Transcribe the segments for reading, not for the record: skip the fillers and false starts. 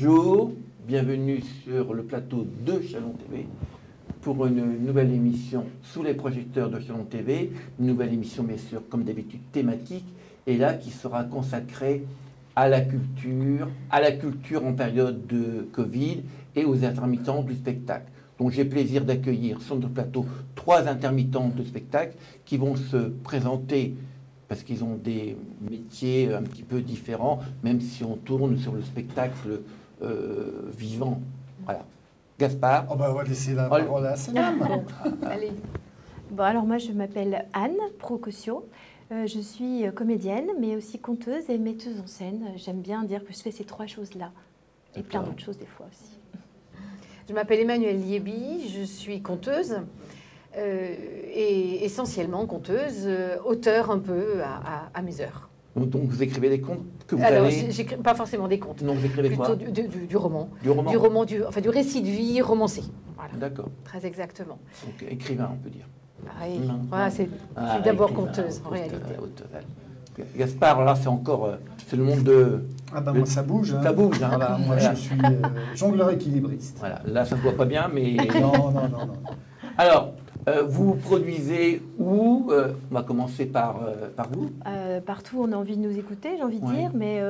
Bonjour, bienvenue sur le plateau de Chalon TV pour une nouvelle émission sous les projecteurs de Chalon TV. Une nouvelle émission, bien sûr, comme d'habitude, thématique, et là qui sera consacrée à la culture en période de Covid et aux intermittents du spectacle. Donc j'ai plaisir d'accueillir sur notre plateau 3 intermittents de spectacle qui vont se présenter parce qu'ils ont des métiers un petit peu différents, même si on tourne sur le spectacle vivant. Voilà. Gaspard. Oh bah on va laisser la parole à ces dames. Allez. Bon, alors moi je m'appelle Anne Procosio. Je suis comédienne, mais aussi conteuse et metteuse en scène. J'aime bien dire que je fais ces 3 choses-là. Et plein d'autres choses des fois aussi. Je m'appelle Emmanuelle Liebi, je suis conteuse. Et essentiellement conteuse, auteur un peu à mes heures. Donc vous écrivez des contes que vous Alors, allez... j'écris pas forcément des contes. Non, vous écrivez quoi? Du roman. Du roman. Du récit de vie romancé. Voilà. D'accord. Très exactement. Donc écrivain, on peut dire. Pareil. Voilà, je suis d'abord conteuse, en réalité. Gaspard, là, c'est encore... c'est le monde de... Ah ben moi ça bouge. Ça bouge, hein. Voilà, moi je suis jongleur équilibriste. Voilà, là ça ne se voit pas bien, mais... Non. Alors, vous produisez où? On va commencer par vous. Partout, on a envie de nous écouter, j'ai envie de dire, mais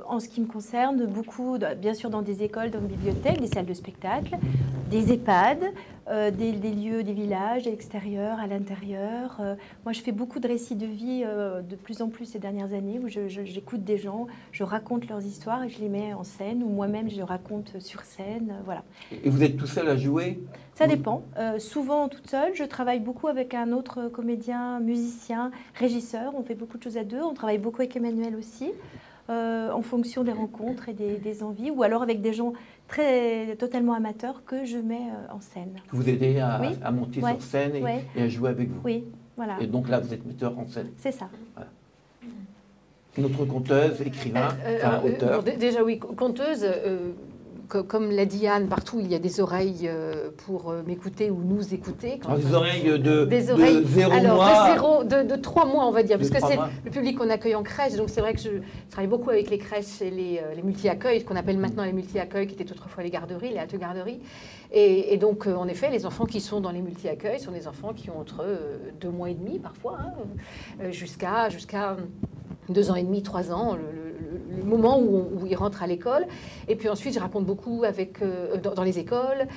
en ce qui me concerne, beaucoup, bien sûr dans des écoles, dans des bibliothèques, des salles de spectacle, des EHPAD, des lieux, des villages, à l'extérieur, à l'intérieur. Moi, je fais beaucoup de récits de vie de plus en plus ces dernières années, où j'écoute des gens, je raconte leurs histoires et je les mets en scène, ou moi-même je raconte sur scène, voilà. Et vous êtes tout seul à jouer? Ça dépend. Souvent toute seule. Je travaille beaucoup avec un autre comédien, musicien, régisseur. On fait beaucoup de choses à 2. On travaille beaucoup avec Emmanuel aussi, en fonction des rencontres et des envies. Ou alors avec des gens totalement amateurs que je mets en scène. Vous aidez à monter sur scène et à jouer avec vous. Oui, voilà. Et donc là, vous êtes metteur en scène. C'est ça. Voilà. Notre conteuse, écrivain, auteur. Déjà oui, conteuse... Comme l'a dit Anne, partout il y a des oreilles pour m'écouter ou nous écouter. Des oreilles de 0 mois. De 3 mois on va dire, parce que c'est mois. le public qu'on accueille en crèche. Donc c'est vrai que je travaille beaucoup avec les crèches et les multi-accueils, ce qu'on appelle maintenant les multi-accueils, qui étaient autrefois les garderies, les haltes-garderies. Et donc en effet, les enfants qui sont dans les multi-accueils sont des enfants qui ont entre 2 mois et demi parfois, jusqu'à 2 ans et demi, 3 ans, le moment où ils rentrent à l'école. Et puis ensuite, je raconte beaucoup dans les écoles,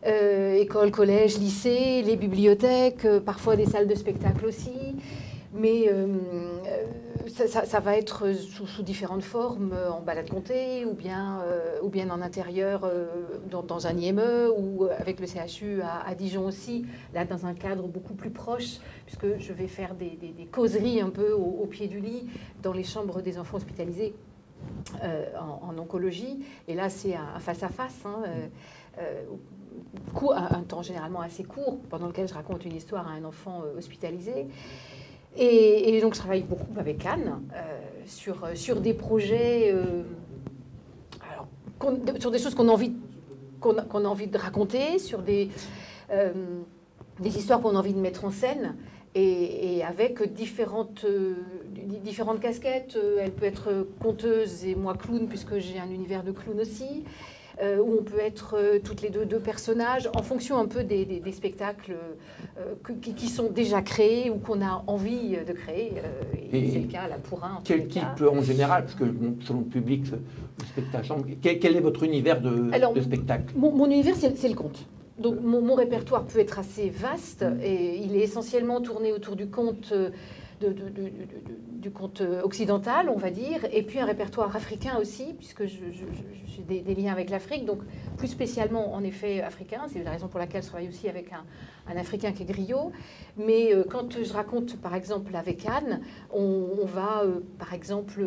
écoles, collèges, lycées, les bibliothèques, parfois des salles de spectacle aussi. Mais ça va être sous différentes formes, en balade comptée, ou bien en intérieur, dans un IME, ou avec le CHU à Dijon aussi, là dans un cadre beaucoup plus proche, puisque je vais faire des causeries un peu au pied du lit, dans les chambres des enfants hospitalisés en oncologie. Et là, c'est un face-à-face, un temps généralement assez court, pendant lequel je raconte une histoire à un enfant hospitalisé. Et donc, je travaille beaucoup avec Anne sur des projets, sur des choses qu'on a envie de raconter, sur des histoires qu'on a envie de mettre en scène, et avec différentes casquettes. Elle peut être conteuse et moi clown, puisque j'ai un univers de clown aussi. Où on peut être toutes les deux personnages, en fonction un peu des spectacles qui sont déjà créés ou qu'on a envie de créer. Et c'est le cas là pour un. Quel type en général, parce que selon le public, le spectacle, quel est votre univers de spectacle? Mon univers, c'est le conte. Donc mon répertoire peut être assez vaste et il est essentiellement tourné autour du conte. Du conte occidental, on va dire, et puis un répertoire africain aussi, puisque j'ai des liens avec l'Afrique, donc plus spécialement en effet africain. C'est la raison pour laquelle je travaille aussi avec un Africain qui est griot. Mais quand je raconte par exemple avec Anne, on va par exemple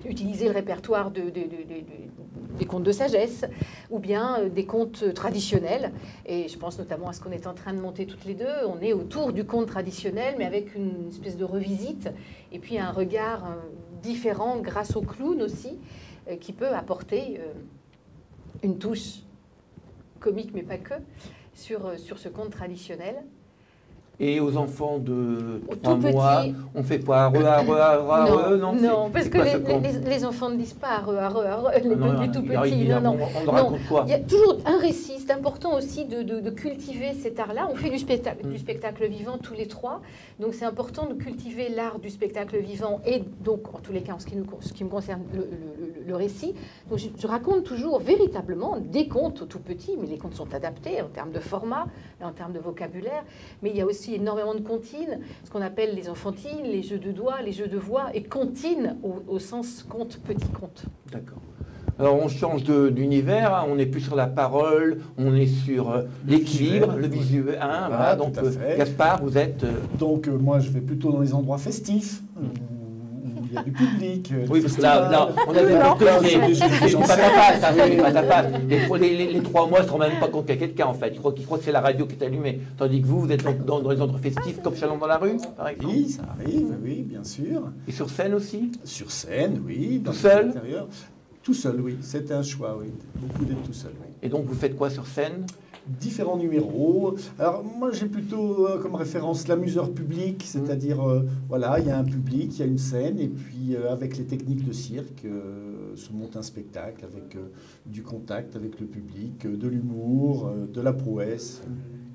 utiliser le répertoire des contes de sagesse ou bien des contes traditionnels. Et je pense notamment à ce qu'on est en train de monter toutes les deux. On est autour du conte traditionnel, mais avec une espèce de revisite et puis un regard différent grâce au clown aussi, qui peut apporter une touche comique, mais pas que, sur ce conte traditionnel. Et aux enfants de Aux 3 tout mois, petits. on fait quoi? Non, parce que les enfants ne disent pas les tout petits. Non. On leur raconte quoi? Il y a toujours un récit. C'est important aussi de cultiver cet art-là. On fait du spectacle vivant tous les 3. Donc c'est important de cultiver l'art du spectacle vivant et donc, en tous les cas, en ce qui me concerne, le récit. Donc je raconte toujours véritablement des contes aux tout petits, mais les contes sont adaptés en termes de format, en termes de vocabulaire. Mais il y a aussi énormément de comptines, ce qu'on appelle les enfantines, les jeux de doigts, les jeux de voix, et comptines au sens conte, petit conte. D'accord. Alors on change d'univers, hein, on n'est plus sur la parole, on est sur l'équilibre, le visuel. Hein, voilà, donc Gaspard, vous êtes... Donc moi je vais plutôt dans les endroits festifs, où il y a du public. Oui, parce que là, on a des pas ta face. Les 3 mois, ils ne se rendent même pas compte qu'il y a quelqu'un, en fait. Ils croient que c'est la radio qui est allumée. Tandis que vous êtes dans les endroits festifs, comme Chalon dans la rue, par exemple. Oui, ça arrive, oui, bien sûr. Et sur scène aussi? Sur scène, oui. Tout seul? Tout seul, oui. C'était un choix, oui. Beaucoup d'être tout seul, oui. Et donc, vous faites quoi sur scène? Différents numéros. Alors moi j'ai plutôt comme référence l'amuseur public, c'est-à-dire voilà, il y a un public, il y a une scène et puis avec les techniques de cirque se monte un spectacle avec du contact avec le public, de l'humour, de la prouesse.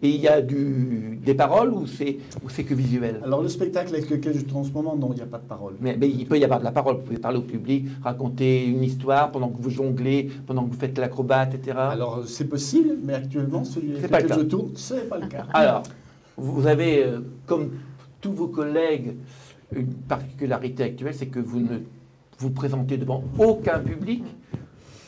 Et il y a des paroles ou c'est que visuel? Alors le spectacle avec lequel je tourne en ce moment, non, il n'y a pas de parole. Mais il peut y avoir de la parole, vous pouvez parler au public, raconter une histoire pendant que vous jonglez, pendant que vous faites l'acrobate, etc. Alors c'est possible, mais actuellement celui avec lequel je tourne, ce n'est pas le cas. Alors, vous avez, comme tous vos collègues, une particularité actuelle, c'est que vous ne vous présentez devant aucun public,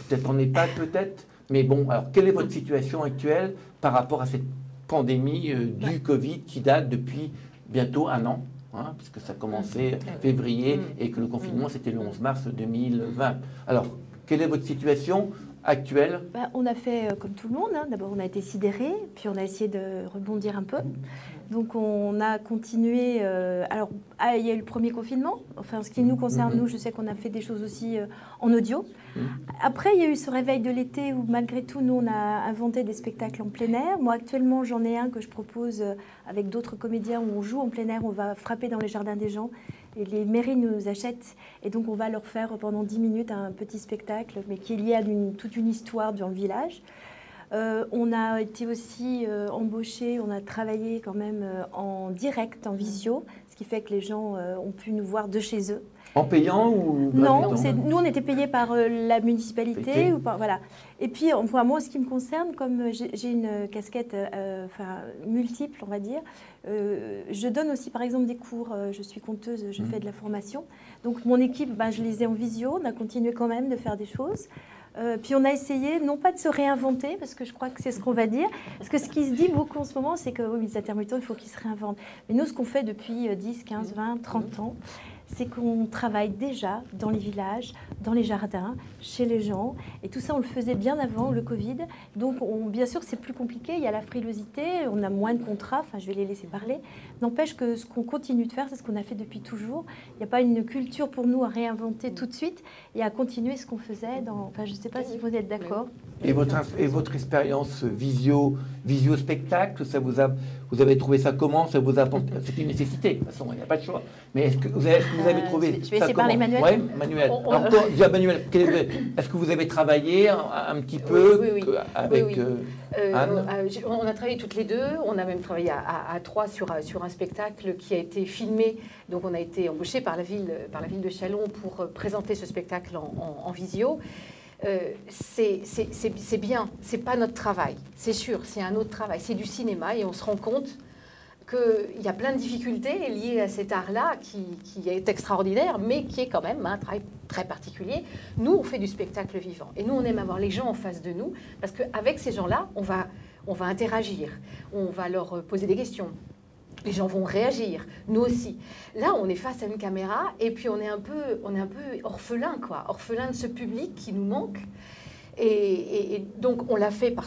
peut-être en EHPAD, peut-être, mais bon, alors quelle est votre situation actuelle par rapport à cette pandémie du Covid qui date depuis bientôt 1 an, hein, puisque ça a commencé février et que le confinement c'était le 11 mars 2020. Alors, quelle est votre situation actuelle? On a fait comme tout le monde. Hein. D'abord, on a été sidérés, puis on a essayé de rebondir un peu. Donc, on a continué. Alors, il y a eu le premier confinement. Enfin, ce qui nous concerne, nous, je sais qu'on a fait des choses aussi en audio. Après, il y a eu ce réveil de l'été où, malgré tout, nous, on a inventé des spectacles en plein air. Moi, actuellement, j'en ai un que je propose avec d'autres comédiens où on joue en plein air. On va frapper dans les jardins des gens. Et les mairies nous achètent. Et donc, on va leur faire pendant 10 minutes un petit spectacle, mais qui est lié à toute une histoire dans le village. On a été aussi embauchés, on a travaillé quand même en direct, en visio, ce qui fait que les gens ont pu nous voir de chez eux. En payant ou non, nous on était payés par la municipalité ou par, voilà. Et puis enfin, moi, ce qui me concerne, comme j'ai une casquette multiple, on va dire, je donne aussi par exemple des cours. Je suis conteuse, je fais de la formation. Donc mon équipe, je les ai en visio. On a continué quand même de faire des choses. Puis on a essayé, non pas de se réinventer, parce que je crois que c'est ce qu'on va dire, parce que ce qui se dit beaucoup en ce moment, c'est que oui, les intermittents, il faut qu'ils se réinventent. Mais nous, ce qu'on fait depuis 10, 15, 20, 30 ans, c'est qu'on travaille déjà dans les villages, dans les jardins, chez les gens. Et tout ça, on le faisait bien avant le Covid. Donc, bien sûr, c'est plus compliqué. Il y a la frilosité, on a moins de contrats. Enfin, je vais les laisser parler. N'empêche que ce qu'on continue de faire, c'est ce qu'on a fait depuis toujours. Il n'y a pas une culture pour nous à réinventer tout de suite et à continuer ce qu'on faisait. Enfin, je ne sais pas si vous êtes d'accord. Et votre expérience visio-spectacle, vous avez trouvé ça comment? Ça vous a c'est une nécessité, de toute façon, il n'y a pas de choix. Mais est-ce que vous avez trouvé je vais essayer de parler Manuel. Oui, Manuel. Alors, Manuel, est-ce que vous avez travaillé un petit peu avec Anne? On a travaillé toutes les deux. On a même travaillé à 3 sur un spectacle qui a été filmé. Donc on a été embauché par la ville de Chalon pour présenter ce spectacle en visio. C'est bien, c'est pas notre travail, c'est sûr, c'est un autre travail, c'est du cinéma et on se rend compte qu'il y a plein de difficultés liées à cet art-là qui est extraordinaire, mais qui est quand même un travail très particulier. Nous, on fait du spectacle vivant et nous, on aime avoir les gens en face de nous parce qu'avec ces gens-là, on va interagir, on va leur poser des questions. Les gens vont réagir, nous aussi. Là, on est face à une caméra et puis on est un peu orphelin, quoi, orphelin de ce public qui nous manque. Et donc, on l'a fait par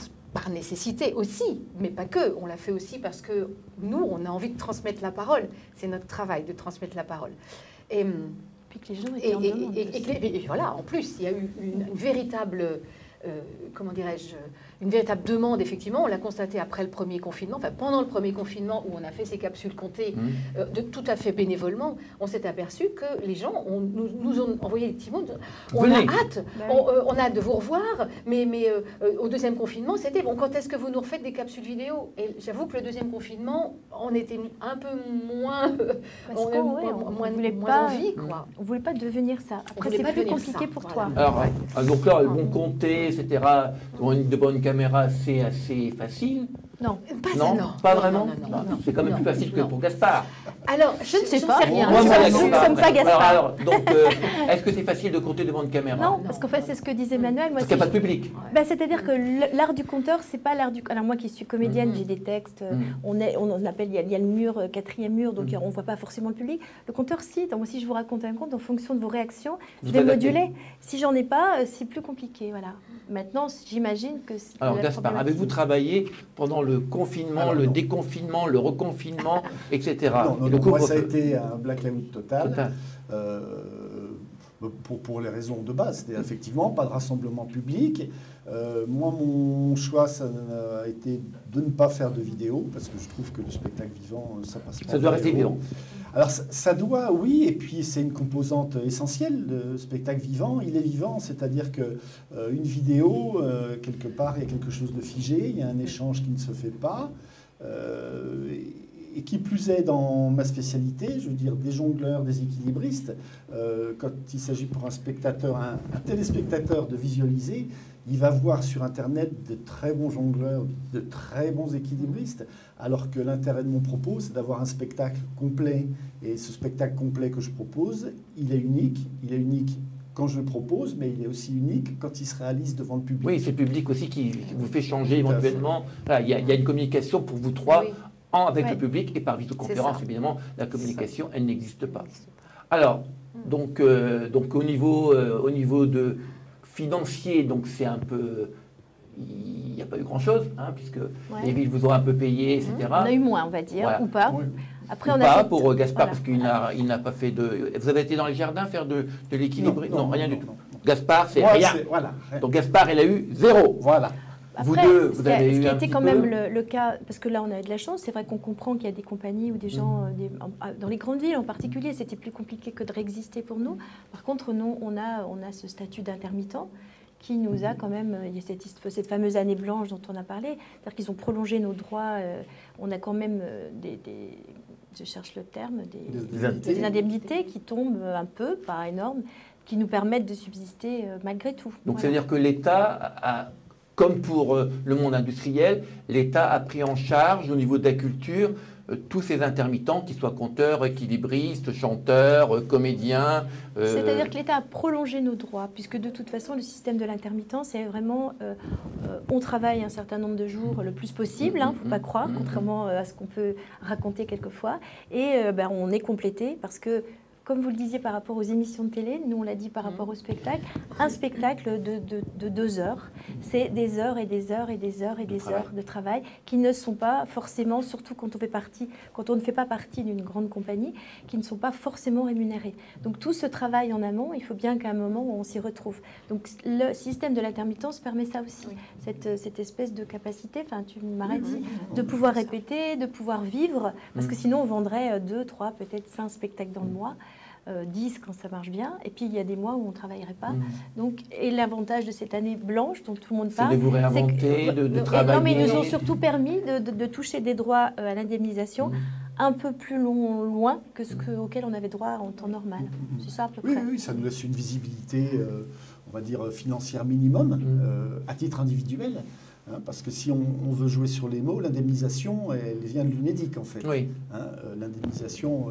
nécessité aussi, mais pas que. On l'a fait aussi parce que nous, on a envie de transmettre la parole. C'est notre travail de transmettre la parole. Puis que les gens étaient en demande. Et voilà, en plus, il y a eu une véritable comment dirais-je, une véritable demande, effectivement. On l'a constaté après le premier confinement, enfin pendant le premier confinement où on a fait ces capsules comptées de tout à fait bénévolement, on s'est aperçu que les gens nous ont envoyé des petits mots. On a hâte, on a hâte de vous revoir, mais au deuxième confinement, c'était bon, quand est-ce que vous nous refaites des capsules vidéo? Et j'avoue que le deuxième confinement, on était un peu moins, moins envie, quoi. On ne voulait pas devenir ça. Après, c'est plus compliqué pour toi. Alors, donc là, bon, compter, etc., devant une caméra, c'est assez facile. Non, pas vraiment. C'est quand même plus facile que pour Gaspard. Alors, je ne sais pas. Rien. Nous ne sommes pas Gaspard. Alors, donc, est-ce que c'est facile de compter devant une caméra? Non, parce qu'en fait, c'est ce que disait Manuel. Parce qu'il n'y a pas de public. C'est-à-dire que l'art du conteur, c'est pas l'art du... Alors moi qui suis comédienne, j'ai des textes, on appelle, il y a le mur, quatrième mur, donc on ne voit pas forcément le public. Le conteur, si. Donc si je vous raconte un conte, en fonction de vos réactions, je vais moduler. Si j'en ai pas, c'est plus compliqué. Voilà. Maintenant, j'imagine que... Alors Gaspard, avez-vous travaillé pendant le confinement, le déconfinement, le reconfinement, etc. Non, moi ça a été un blackout total. Pour les raisons de base, c'était effectivement pas de rassemblement public. Moi, mon choix, ça a été de ne pas faire de vidéo, parce que je trouve que le spectacle vivant, ça passe pas. Ça doit rester vivant. Alors, ça doit, oui, et puis c'est une composante essentielle. Le spectacle vivant, il est vivant, c'est-à-dire que une vidéo, quelque part, il y a quelque chose de figé, il y a un échange qui ne se fait pas. Et qui plus est dans ma spécialité, je veux dire des jongleurs, des équilibristes, quand il s'agit pour un spectateur, un téléspectateur de visualiser, il va voir sur Internet de très bons jongleurs, de très bons équilibristes, alors que l'intérêt de mon propos, c'est d'avoir un spectacle complet. Et ce spectacle complet que je propose, il est unique quand je le propose, mais il est aussi unique quand il se réalise devant le public. Oui, c'est le public aussi qui vous fait changer éventuellement. Il y a une communication pour vous trois. Oui. Avec le public et par visioconférence, évidemment, la communication, elle n'existe pas. Alors, donc au niveau de financier, donc c'est un peu... Il n'y a pas eu grand-chose, puisque les villes vous ont un peu payé, etc. On a eu moins, on va dire, ou pas. Oui. Après, on a pour Gaspard, parce qu'il n'a pas fait de... Vous avez été dans les jardins faire de l'équilibre? Non, rien du tout. Gaspard, c'est rien. Donc Gaspard, il a eu 0. Voilà. Après, vous avez eu ce qui a été quand même le cas, parce que là on a eu de la chance, c'est vrai qu'on comprend qu'il y a des compagnies ou des gens, dans les grandes villes en particulier, c'était plus compliqué que de réexister pour nous. Par contre, nous, on a ce statut d'intermittent qui nous a quand même, il y a cette fameuse année blanche dont on a parlé, c'est-à-dire qu'ils ont prolongé nos droits, on a quand même je cherche le terme, des indemnités qui tombent un peu, pas énormes, qui nous permettent de subsister malgré tout. Donc ça veut dire que l'État a... Comme pour le monde industriel, l'État a pris en charge au niveau de la culture tous ces intermittents, qu'ils soient conteurs, équilibristes, chanteurs, comédiens. C'est-à-dire que l'État a prolongé nos droits, puisque de toute façon, le système de l'intermittent, c'est vraiment, on travaille un certain nombre de jours le plus possible, il ne faut pas croire, contrairement à ce qu'on peut raconter quelquefois, et on est complété parce que, comme vous le disiez par rapport aux émissions de télé, nous on l'a dit par rapport au spectacle, un spectacle de 2 heures, c'est des heures et des heures et des heures et des heures de travail qui ne sont pas forcément, surtout quand on ne fait pas partie d'une grande compagnie, qui ne sont pas forcément rémunérés. Donc tout ce travail en amont, il faut bien qu'à un moment on s'y retrouve. Donc le système de l'intermittence permet ça aussi, cette espèce de capacité, enfin tu m'arrêtes dit, de pouvoir répéter, de pouvoir vivre, parce que sinon on vendrait 2, 3, peut-être 5 spectacles dans le mois. 10 quand ça marche bien, et puis il y a des mois où on ne travaillerait pas. Donc, et l'avantage de cette année blanche dont tout le monde parle, c'est de vous réinventer, de travailler. Non, mais ils nous ont surtout permis de toucher des droits à l'indemnisation un peu plus loin que auquel on avait droit en temps normal. C'est ça à peu près. Oui, ça nous laisse une visibilité, on va dire, financière minimum, à titre individuel. Parce que si on veut jouer sur les mots, l'indemnisation, elle vient de l'UNEDIC, en fait. Oui. L'indemnisation,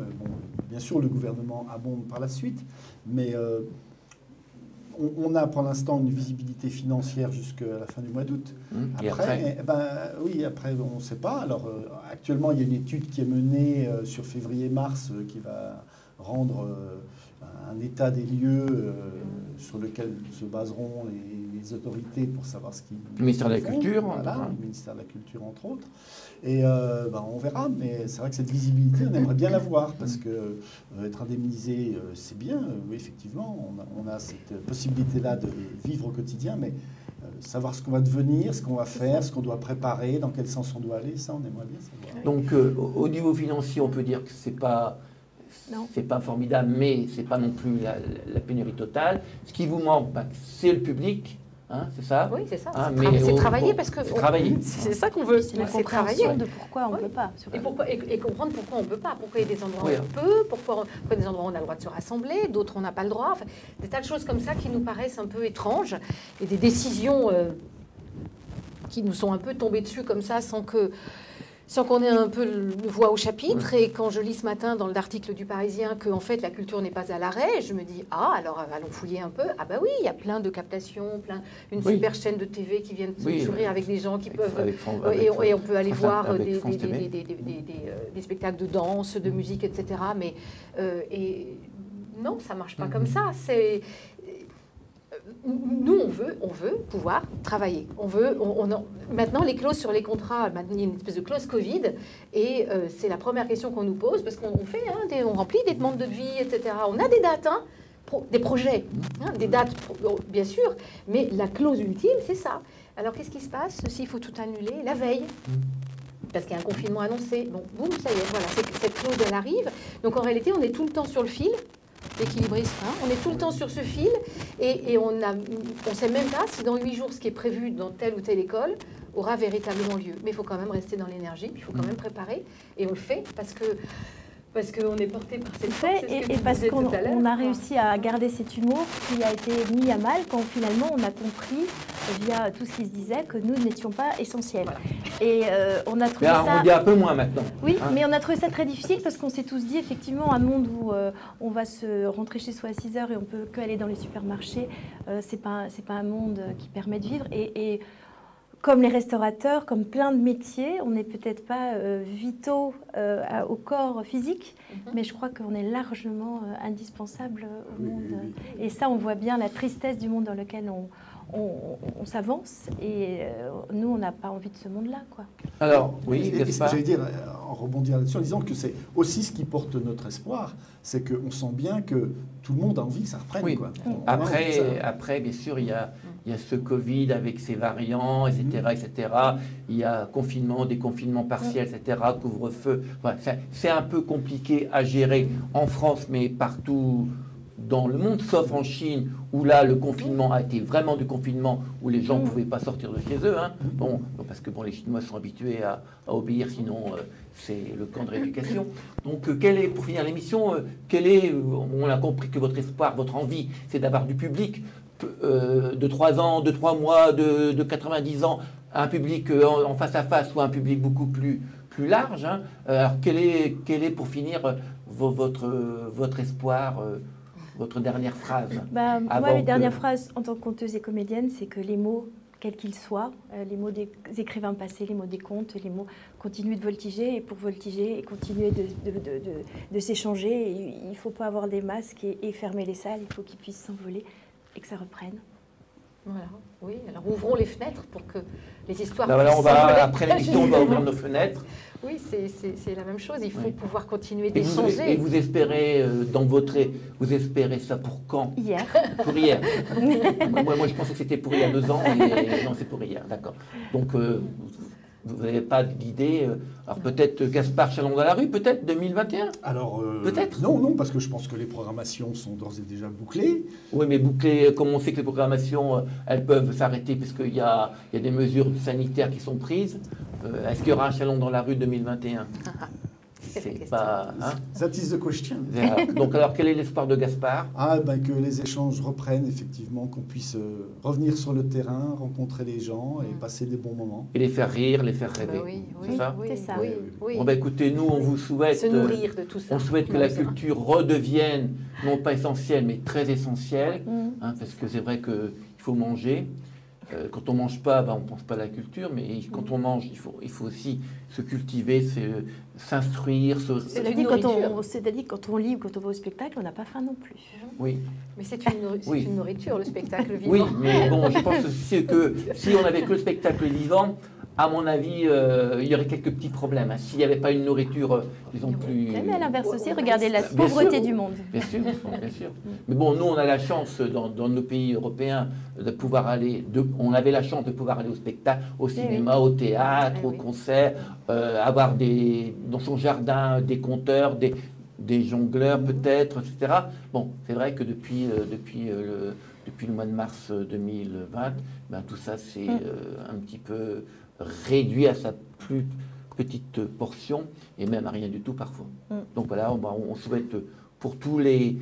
bien sûr, le gouvernement abonde par la suite, mais on a pour l'instant une visibilité financière jusqu'à la fin du mois d'août. Après, après, on ne sait pas. Alors, actuellement, il y a une étude qui est menée sur février-mars qui va rendre un état des lieux sur lequel se baseront les autorités pour savoir ce qui... Le ministère de la Culture. Voilà, le ministère de la Culture, entre autres. Et on verra, mais c'est vrai que cette visibilité, on aimerait bien l'avoir, parce que être indemnisé, c'est bien. Oui, effectivement, on a cette possibilité-là de vivre au quotidien, mais savoir ce qu'on va devenir, ce qu'on va faire, ce qu'on doit préparer, dans quel sens on doit aller, ça on aimerait bien savoir. Donc au niveau financier, on peut dire que c'est pas formidable, mais c'est pas non plus la pénurie totale. Ce qui vous manque, c'est le public. Hein, c'est ça? Oui, c'est ça. Hein, c'est travailler parce que c'est ça qu'on veut. C'est la C'est travailler. compréhension de pourquoi on ne peut pas. Et comprendre pourquoi on ne peut pas. Pourquoi il y a des endroits où on peut, pourquoi il y a des endroits où on a le droit de se rassembler, d'autres on n'a pas le droit. Enfin, des tas de choses comme ça qui nous paraissent un peu étranges et des décisions qui nous sont un peu tombées dessus comme ça sans qu'on ait un peu le voix au chapitre. Et quand je lis ce matin dans l'article du Parisien que en fait la culture n'est pas à l'arrêt, je me dis alors allons fouiller un peu. Ah bah oui, il y a plein de captations, une super chaîne de TV qui viennent se sourire avec des gens qui peuvent et on peut aller voir des spectacles de danse, de musique, etc. Mais non, ça marche pas comme ça. Nous, on veut pouvoir travailler. Maintenant, les clauses sur les contrats, il y a une espèce de clause Covid, et c'est la première question qu'on nous pose, parce qu'on fait, on remplit des demandes de vie, etc. On a des dates, des projets, des dates, bien sûr, mais la clause ultime, c'est ça. Alors, qu'est-ce qui se passe s'il faut tout annuler la veille? Parce qu'il y a un confinement annoncé. Bon, boum, ça y est, voilà, cette clause, elle arrive. Donc, en réalité, on est tout le temps sur le fil. L'équilibriste, on est tout le temps sur ce fil et on ne sait même pas si dans 8 jours, ce qui est prévu dans telle ou telle école aura véritablement lieu. Mais il faut quand même rester dans l'énergie, il faut quand même préparer et on le fait parce qu'on est porté par cette force. Et parce qu'on a réussi à garder cet humour qui a été mis à mal quand finalement on a compris via tout ce qui se disait que nous n'étions pas essentiels. Voilà. Et on a trouvé ça... On dit un peu moins maintenant. Oui, mais on a trouvé ça très difficile parce qu'on s'est tous dit effectivement un monde où on va se rentrer chez soi à 6 heures et on peut qu'aller dans les supermarchés, c'est pas un monde qui permet de vivre. Et comme les restaurateurs, comme plein de métiers, on n'est peut-être pas vitaux au corps physique, mais je crois qu'on est largement indispensable au monde. Et ça, on voit bien la tristesse du monde dans lequel on s'avance et nous, on n'a pas envie de ce monde-là, quoi. Alors, oui, j'allais dire, en rebondir là-dessus, en disant que c'est aussi ce qui porte notre espoir, c'est qu'on sent bien que tout le monde a envie que ça reprenne. Oui. Quoi. Après, bien sûr, il y a ce Covid avec ses variants, etc., etc. Il y a confinement, déconfinement partiel, etc., couvre-feu. Voilà, c'est un peu compliqué à gérer en France, mais partout dans le monde, sauf en Chine, où là, le confinement a été vraiment du confinement, où les gens ne pouvaient pas sortir de chez eux. Parce que les Chinois sont habitués à obéir, sinon c'est le camp de rééducation. Donc, pour finir l'émission, on a compris que votre espoir, votre envie, c'est d'avoir du public de 3 ans, de 3 mois, de 90 ans, un public en face à face ou un public beaucoup plus large. Alors, quel est, pour finir, votre espoir votre dernière phrase? Moi, les dernières phrases en tant que conteuse et comédienne, c'est que les mots, quels qu'ils soient, les mots des écrivains passés, les mots des contes, les mots continuent de voltiger, et pour voltiger et continuer de s'échanger, il ne faut pas avoir des masques et fermer les salles, il faut qu'ils puissent s'envoler et que ça reprenne. Voilà, oui, alors ouvrons les fenêtres pour que les histoires après l'émission, on va ouvrir nos fenêtres. Oui, c'est la même chose. Il faut pouvoir continuer d'échanger. Et vous espérez vous espérez ça pour quand? Hier. Pour hier. moi, je pensais que c'était pour il y a 2 ans, mais non, c'est pour hier. D'accord. Donc, vous n'avez pas d'idée. Alors peut-être Gaspard Chalon dans la rue, peut-être 2021. Alors peut-être. Non, parce que je pense que les programmations sont d'ores et déjà bouclées. Oui, mais bouclées, comme on sait que les programmations, elles peuvent s'arrêter puisqu'il y a des mesures sanitaires qui sont prises. Est-ce qu'il y aura un Chalon dans la rue 2021? C'est pas... That is the question. Donc alors, quel est l'espoir de Gaspard? Que les échanges reprennent, effectivement, qu'on puisse revenir sur le terrain, rencontrer les gens et passer des bons moments. Et les faire rire, les faire rêver. C'est ça? C'est ça. Oui. Bon, écoutez, nous, on vous souhaite... Se nourrir de tout ça. On souhaite que la culture redevienne, non pas essentielle, mais très essentielle. Parce que c'est vrai qu'il faut manger. Quand on ne mange pas, on ne pense pas à la culture, mais quand on mange, il faut aussi se cultiver, s'instruire. C'est-à-dire quand on lit ou quand on va au spectacle, on n'a pas faim non plus. Oui. Mais c'est une nourriture, le spectacle vivant. Oui, mais bon, je pense aussi que si on n'avait que le spectacle vivant, à mon avis, il y aurait quelques petits problèmes. Hein. S'il n'y avait pas une nourriture, disons, plus... Mais à l'inverse aussi, regardez la Bien pauvreté sûr. du monde. Bien sûr, bien sûr. Mais bon, nous, on a la chance, dans nos pays européens, de pouvoir aller... on avait la chance de pouvoir aller au spectacle, au cinéma, au théâtre, au concert, avoir dans son jardin des conteurs, des jongleurs peut-être, etc. Bon, c'est vrai que depuis le mois de mars 2020, ben, tout ça s'est un petit peu réduit à sa plus petite portion, et même à rien du tout parfois. Donc voilà, on souhaite pour tous les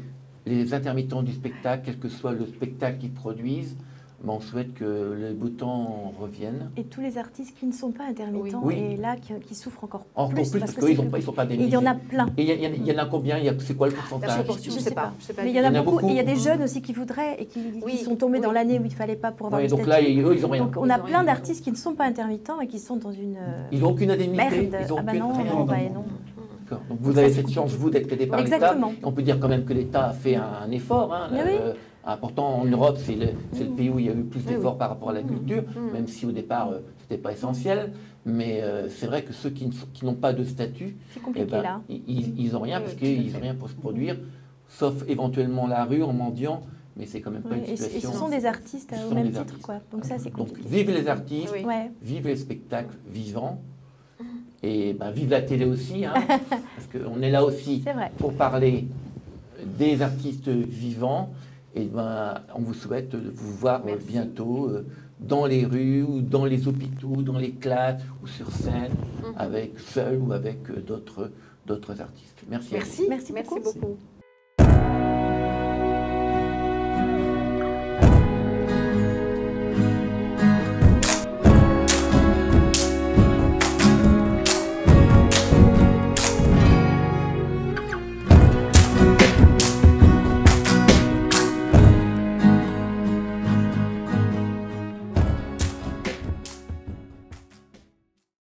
intermittents du spectacle, quel que soit le spectacle qu'ils produisent, ben, on souhaite que le beau temps revienne. Et tous les artistes qui ne sont pas intermittents, Oui. et là, qui souffrent encore Encore plus. plus parce qu'ils ne sont pas Et indemnisés. il y en a plein. Et il y en a combien? C'est quoi le pourcentage? Je sais pas. Mais il y en a beaucoup. Et il y a des jeunes aussi qui voudraient et qui sont tombés dans l'année où il ne fallait pas pour avoir le donc statut. là, eux, ils n'ont rien. Donc on a plein d'artistes qui ne sont pas intermittents et qui sont dans une Ils n'ont aucune indemnité. merde. Ils ont Ah bah aucune- non, rien. non, bah non. D'accord. Donc vous avez cette chance, vous, d'être aidé par l'État. Exactement. On peut dire quand même que l'État a fait un effort. Hein, Mais oui. Pourtant, en Europe, c'est le pays où il y a eu plus d'efforts par rapport à la culture, même si au départ, ce n'était pas essentiel. Mais c'est vrai que ceux qui n'ont pas de statut, C'est compliqué là. ils n'ont rien parce qu'ils n'ont rien pour se produire, sauf éventuellement la rue en mendiant. Mais c'est quand même pas Ouais, une et situation. ce sont des artistes Ce au sont même des titre, artistes. quoi. Donc ça, c'est Donc, compliqué. vive les artistes, Oui. Ouais. vive les spectacles vivants, et ben, vive la télé aussi, hein, parce qu'on est là aussi C'est vrai. pour parler des artistes vivants. Et ben, on vous souhaite de vous voir bientôt dans les rues, ou dans les hôpitaux, dans les classes, ou sur scène, avec seul ou avec d'autres artistes. Merci. À vous. Merci Merci beaucoup. beaucoup.